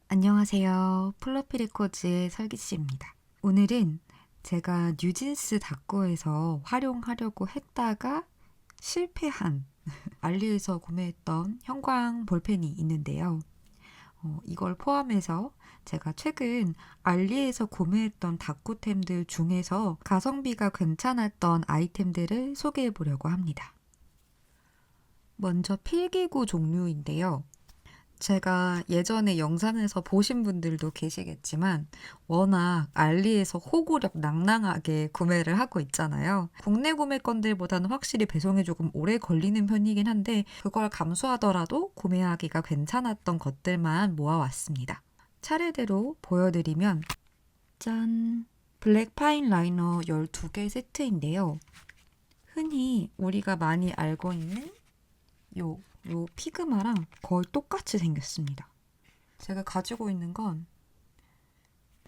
안녕하세요. 플로피 레코즈의 설기씨입니다. 오늘은 제가 뉴진스 닥고에서 활용하려고 했다가 실패한 알리에서 구매했던 형광 볼펜이 있는데요. 이걸 포함해서 제가 최근 알리에서 구매했던 닥고템들 중에서 가성비가 괜찮았던 아이템들을 소개해 보려고 합니다. 먼저 필기구 종류인데요. 제가 예전에 영상에서 보신 분들도 계시겠지만 워낙 알리에서 호구력 낭낭하게 구매를 하고 있잖아요. 국내 구매건들보다는 확실히 배송이 조금 오래 걸리는 편이긴 한데 그걸 감수하더라도 구매하기가 괜찮았던 것들만 모아왔습니다. 차례대로 보여드리면 짠! 블랙 파인 라이너 12개 세트인데요. 흔히 우리가 많이 알고 있는 요 피그마랑 거의 똑같이 생겼습니다. 제가 가지고 있는 건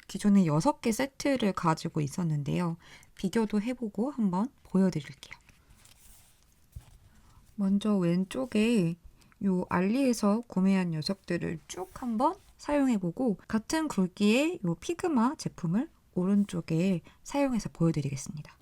기존에 6개 세트를 가지고 있었는데요. 비교도 해보고 한번 보여드릴게요. 먼저 왼쪽에 요 알리에서 구매한 녀석들을 쭉 한번 사용해보고 같은 굵기의 요 피그마 제품을 오른쪽에 사용해서 보여드리겠습니다.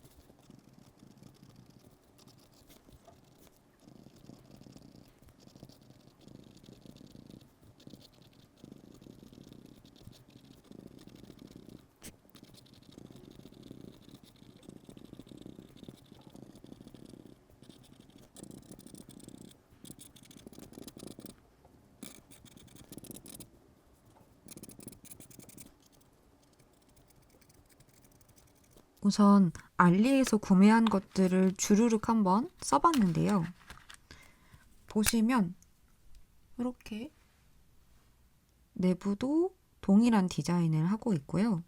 우선 알리에서 구매한 것들을 주르륵 한번 써봤는데요. 보시면 이렇게 내부도 동일한 디자인을 하고 있고요.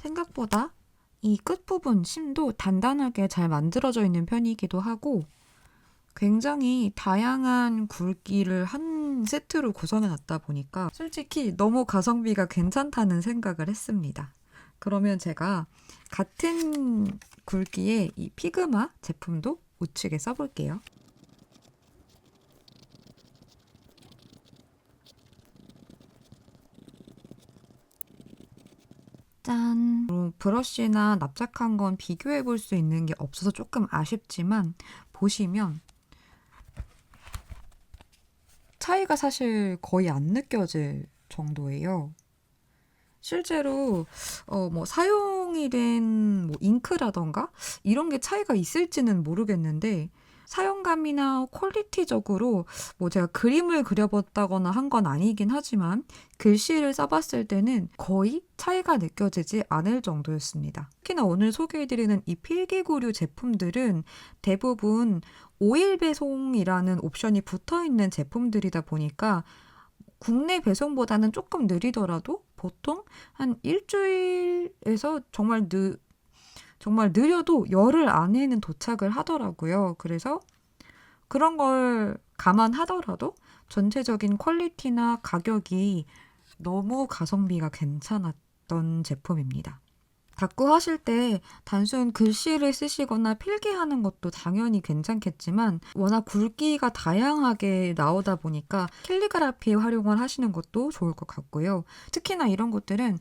생각보다 이 끝부분 심도 단단하게 잘 만들어져 있는 편이기도 하고 굉장히 다양한 굵기를 한 세트로 구성해 놨다 보니까 솔직히 너무 가성비가 괜찮다는 생각을 했습니다. 그러면 제가 같은 굵기의 이 피그마 제품도 우측에 써볼게요. 짠! 브러쉬나 납작한 건 비교해 볼 수 있는 게 없어서 조금 아쉽지만 보시면 차이가 사실 거의 안 느껴질 정도예요. 실제로 뭐 사용이 된 뭐 잉크라던가 이런 게 차이가 있을지는 모르겠는데 사용감이나 퀄리티적으로 뭐 제가 그림을 그려봤다거나 한 건 아니긴 하지만 글씨를 써봤을 때는 거의 차이가 느껴지지 않을 정도였습니다. 특히나 오늘 소개해드리는 이 필기구류 제품들은 대부분 5일 배송이라는 옵션이 붙어있는 제품들이다 보니까 국내 배송보다는 조금 느리더라도 보통 한 일주일에서 정말 느려도 열흘 안에는 도착을 하더라고요. 그래서 그런 걸 감안하더라도 전체적인 퀄리티나 가격이 너무 가성비가 괜찮았던 제품입니다. 자꾸 하실 때 단순 글씨를 쓰시거나 필기하는 것도 당연히 괜찮겠지만 워낙 굵기가 다양하게 나오다 보니까 캘리그라피에 활용을 하시는 것도 좋을 것 같고요. 특히나 이런 것들은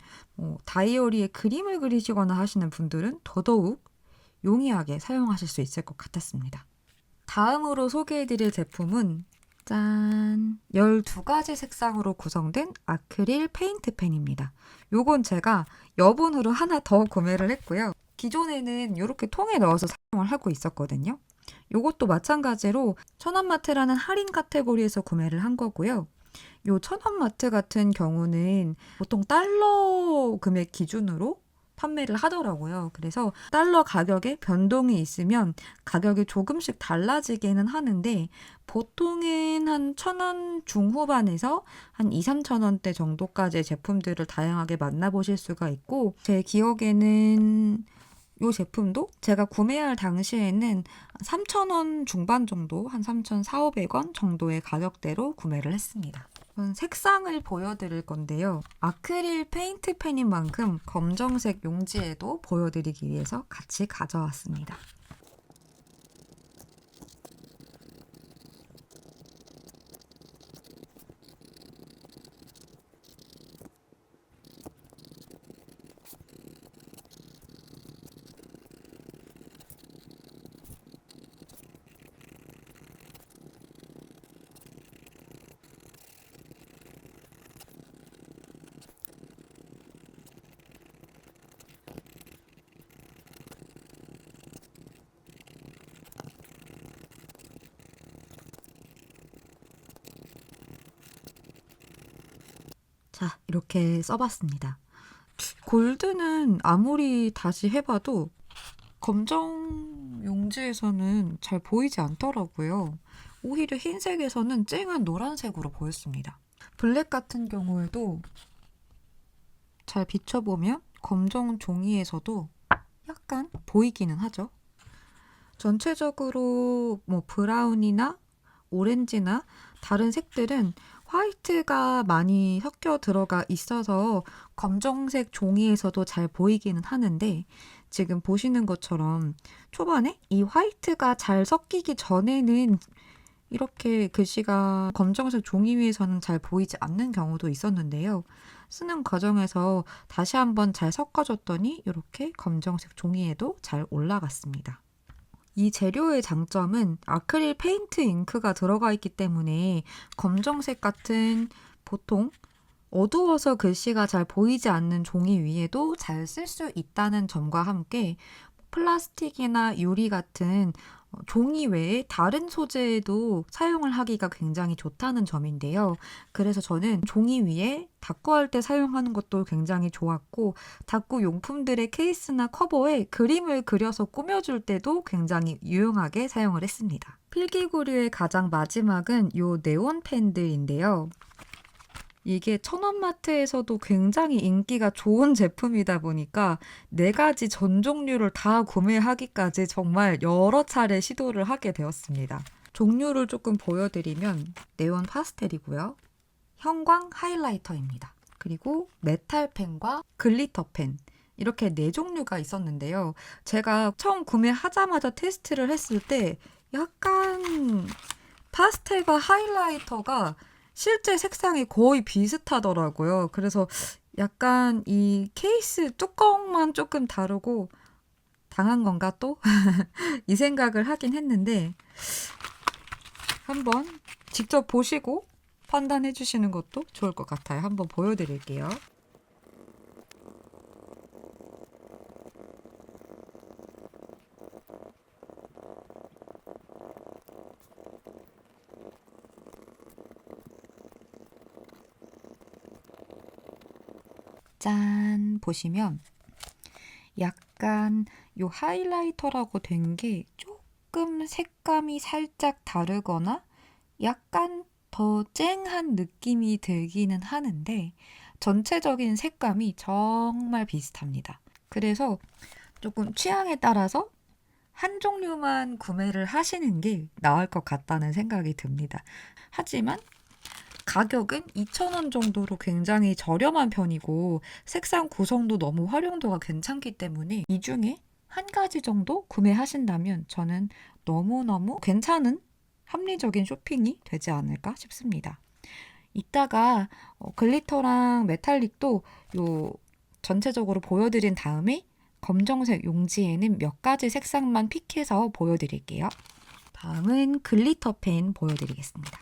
다이어리에 그림을 그리시거나 하시는 분들은 더더욱 용이하게 사용하실 수 있을 것 같았습니다. 다음으로 소개해드릴 제품은 짠! 12가지 색상으로 구성된 아크릴 페인트 펜입니다. 요건 제가 여분으로 하나 더 구매를 했고요. 기존에는 이렇게 통에 넣어서 사용을 하고 있었거든요. 요것도 마찬가지로 천원마트라는 할인 카테고리에서 구매를 한 거고요. 요 천원마트 같은 경우는 보통 달러 금액 기준으로 판매를 하더라고요. 그래서 달러 가격에 변동이 있으면 가격이 조금씩 달라지기는 하는데 보통은 한 1,000원 중후반에서 한 2, 3천 원대 정도까지의 제품들을 다양하게 만나보실 수가 있고 제 기억에는 이 제품도 제가 구매할 당시에는 3,000원 중반 정도, 한 3,400~500원 정도의 가격대로 구매를 했습니다. 색상을 보여드릴 건데요. 아크릴 페인트 펜인 만큼 검정색 용지에도 보여드리기 위해서 같이 가져왔습니다. 자, 이렇게 써봤습니다. 골드는 아무리 다시 해봐도 검정 용지에서는 잘 보이지 않더라고요. 오히려 흰색에서는 쨍한 노란색으로 보였습니다. 블랙 같은 경우에도 잘 비춰보면 검정 종이에서도 약간 보이기는 하죠. 전체적으로 뭐 브라운이나 오렌지나 다른 색들은 화이트가 많이 섞여 들어가 있어서 검정색 종이에서도 잘 보이기는 하는데 지금 보시는 것처럼 초반에 이 화이트가 잘 섞이기 전에는 이렇게 글씨가 검정색 종이 위에서는 잘 보이지 않는 경우도 있었는데요. 쓰는 과정에서 다시 한번 잘 섞어줬더니 이렇게 검정색 종이에도 잘 올라갔습니다. 이 재료의 장점은 아크릴 페인트 잉크가 들어가 있기 때문에 검정색 같은 보통 어두워서 글씨가 잘 보이지 않는 종이 위에도 잘 쓸 수 있다는 점과 함께 플라스틱이나 유리 같은 종이 외에 다른 소재에도 사용을 하기가 굉장히 좋다는 점인데요. 그래서 저는 종이 위에 다꾸할 때 사용하는 것도 굉장히 좋았고 다꾸 용품들의 케이스나 커버에 그림을 그려서 꾸며줄 때도 굉장히 유용하게 사용을 했습니다. 필기구류의 가장 마지막은 이 네온 펜들인데요. 이게 천원마트에서도 굉장히 인기가 좋은 제품이다 보니까 4가지 전 종류를 다 구매하기까지 정말 여러 차례 시도를 하게 되었습니다. 종류를 조금 보여드리면 네온 파스텔이고요. 형광 하이라이터입니다. 그리고 메탈펜과 글리터펜 이렇게 4종류가 있었는데요. 제가 처음 구매하자마자 테스트를 했을 때 약간 파스텔과 하이라이터가 실제 색상이 거의 비슷하더라고요. 그래서 약간 이 케이스 뚜껑만 조금 다르고 당한 건가 또? 이 생각을 하긴 했는데 한번 직접 보시고 판단해 주시는 것도 좋을 것 같아요. 한번 보여드릴게요. 짠! 보시면 약간 요 하이라이터라고 된 게 조금 색감이 살짝 다르거나 약간 더 쨍한 느낌이 들기는 하는데 전체적인 색감이 정말 비슷합니다. 그래서 조금 취향에 따라서 한 종류만 구매를 하시는 게 나을 것 같다는 생각이 듭니다. 하지만 가격은 2,000원 정도로 굉장히 저렴한 편이고 색상 구성도 너무 활용도가 괜찮기 때문에 이 중에 한 가지 정도 구매하신다면 저는 너무너무 괜찮은 합리적인 쇼핑이 되지 않을까 싶습니다. 이따가 글리터랑 메탈릭도 요 전체적으로 보여드린 다음에 검정색 용지에는 몇 가지 색상만 픽해서 보여드릴게요. 다음은 글리터 펜 보여드리겠습니다.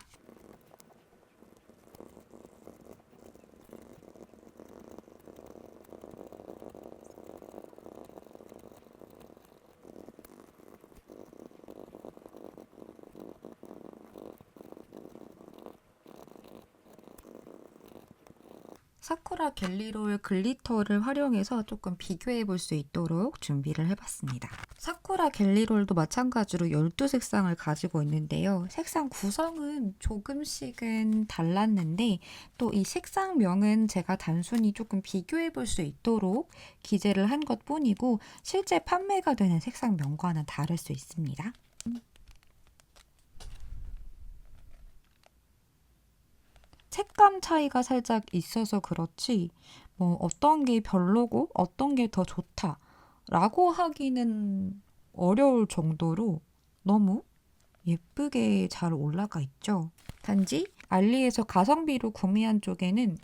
사쿠라 갤리롤 글리터를 활용해서 조금 비교해 볼 수 있도록 준비를 해봤습니다. 사쿠라 갤리롤도 마찬가지로 12색상을 가지고 있는데요. 색상 구성은 조금씩은 달랐는데 또 이 색상명은 제가 단순히 조금 비교해 볼 수 있도록 기재를 한 것뿐이고 실제 판매가 되는 색상명과는 다를 수 있습니다. 색감 차이가 살짝 있어서 그렇지 뭐 어떤 게 별로고 어떤 게 더 좋다라고 하기는 어려울 정도로 너무 예쁘게 잘 올라가 있죠. 단지 알리에서 가성비로 구매한 쪽에는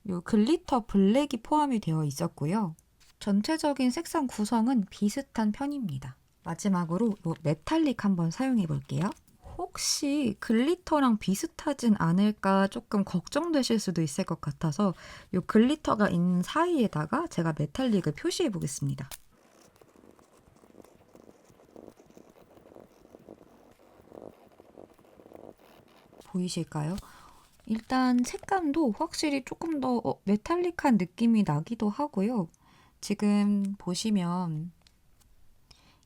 요 글리터 블랙이 포함이 되어 있었고요. 전체적인 색상 구성은 비슷한 편입니다. 마지막으로 요 메탈릭 한번 사용해 볼게요. 혹시 글리터랑 비슷하진 않을까 조금 걱정되실 수도 있을 것 같아서 이 글리터가 있는 사이에다가 제가 메탈릭을 표시해 보겠습니다. 보이실까요? 일단 색감도 확실히 조금 더 메탈릭한 느낌이 나기도 하고요. 지금 보시면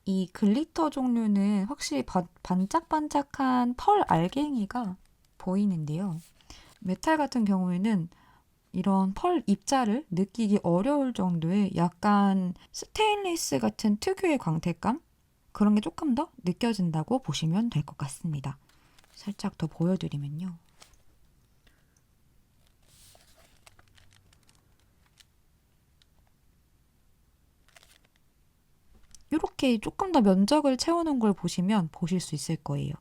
이 글리터 종류는 확실히 반짝반짝한 펄 알갱이가 보이는데요. 메탈 같은 경우에는 이런 펄 입자를 느끼기 어려울 정도의 약간 스테인리스 같은 특유의 광택감? 그런 게 조금 더 느껴진다고 보시면 될 것 같습니다. 살짝 더 보여드리면요. 이렇게 조금 더 면적을 채우는 걸 보시면 보실 수 있을 거예요.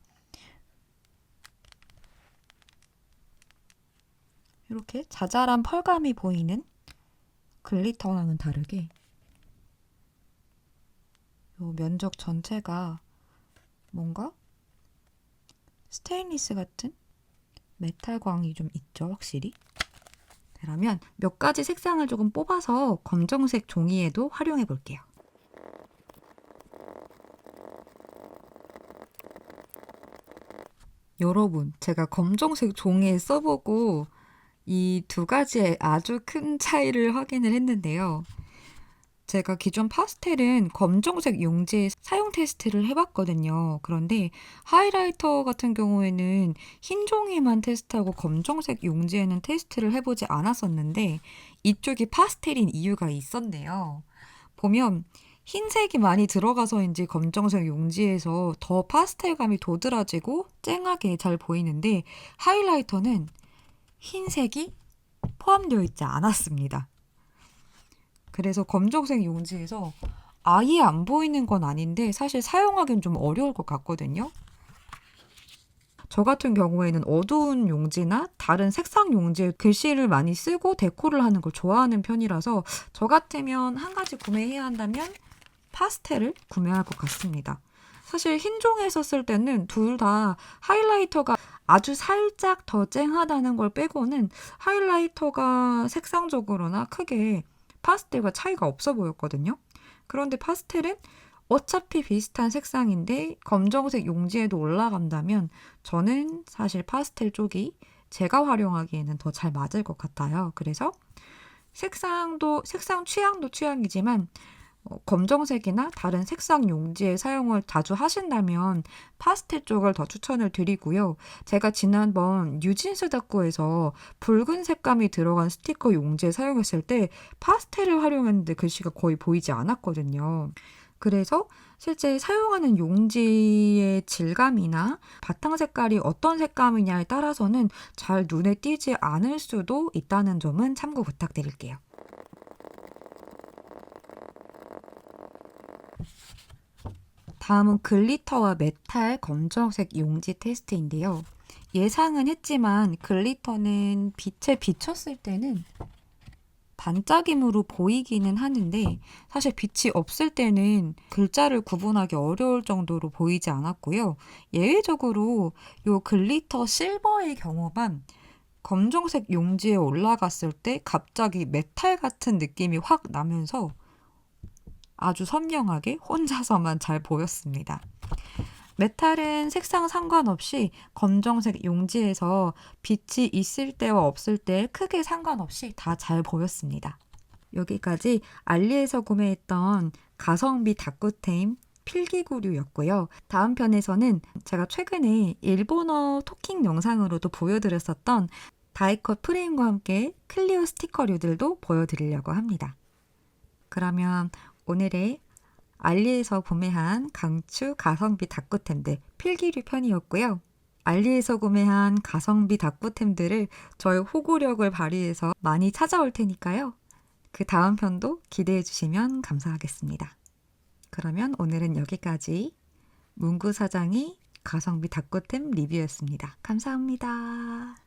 이렇게 자잘한 펄감이 보이는 글리터랑은 다르게 이 면적 전체가 뭔가 스테인리스 같은 메탈광이 좀 있죠, 확실히. 그러면 몇 가지 색상을 조금 뽑아서 검정색 종이에도 활용해 볼게요. 여러분, 제가 검정색 종이에 써보고 이 두 가지의 아주 큰 차이를 확인을 했는데요. 제가 기존 파스텔은 검정색 용지 사용 테스트를 해봤거든요. 그런데 하이라이터 같은 경우에는 흰 종이만 테스트하고 검정색 용지에는 테스트를 해보지 않았었는데 이쪽이 파스텔인 이유가 있었네요. 보면 흰색이 많이 들어가서인지 검정색 용지에서 더 파스텔감이 도드라지고 쨍하게 잘 보이는데 하이라이터는 흰색이 포함되어 있지 않았습니다. 그래서 검정색 용지에서 아예 안 보이는 건 아닌데 사실 사용하기는 좀 어려울 것 같거든요. 저 같은 경우에는 어두운 용지나 다른 색상 용지에 글씨를 많이 쓰고 데코를 하는 걸 좋아하는 편이라서 저 같으면 한 가지 구매해야 한다면 파스텔을 구매할 것 같습니다. 사실 흰 종이에 썼을 때는 둘 다 하이라이터가 아주 살짝 더 쨍하다는 걸 빼고는 하이라이터가 색상적으로나 크게 파스텔과 차이가 없어 보였거든요. 그런데 파스텔은 어차피 비슷한 색상인데 검정색 용지에도 올라간다면 저는 사실 파스텔 쪽이 제가 활용하기에는 더 잘 맞을 것 같아요. 그래서 색상 취향도 취향이지만 검정색이나 다른 색상 용지의 사용을 자주 하신다면 파스텔 쪽을 더 추천을 드리고요. 제가 지난번 뉴진스 덕구에서 붉은 색감이 들어간 스티커 용지에 사용했을 때 파스텔을 활용했는데 글씨가 거의 보이지 않았거든요. 그래서 실제 사용하는 용지의 질감이나 바탕 색깔이 어떤 색감이냐에 따라서는 잘 눈에 띄지 않을 수도 있다는 점은 참고 부탁드릴게요. 다음은 글리터와 메탈 검정색 용지 테스트인데요. 예상은 했지만 글리터는 빛에 비쳤을 때는 반짝임으로 보이기는 하는데 사실 빛이 없을 때는 글자를 구분하기 어려울 정도로 보이지 않았고요. 예외적으로 이 글리터 실버의 경우만 검정색 용지에 올라갔을 때 갑자기 메탈 같은 느낌이 확 나면서 아주 선명하게 혼자서만 잘 보였습니다. 메탈은 색상 상관없이 검정색 용지에서 빛이 있을 때와 없을 때 크게 상관없이 다 잘 보였습니다. 여기까지 알리에서 구매했던 가성비 다꾸템 필기구류였고요. 다음 편에서는 제가 최근에 일본어 토킹 영상으로도 보여드렸었던 다이컷 프레임과 함께 클리오 스티커류들도 보여드리려고 합니다. 그러면 오늘의 알리에서 구매한 강추 가성비 다꾸템들 필기류 편이었고요. 알리에서 구매한 가성비 다꾸템들을 저의 호구력을 발휘해서 많이 찾아올 테니까요. 그 다음 편도 기대해 주시면 감사하겠습니다. 그러면 오늘은 여기까지 문구 사장의 가성비 다꾸템 리뷰였습니다. 감사합니다.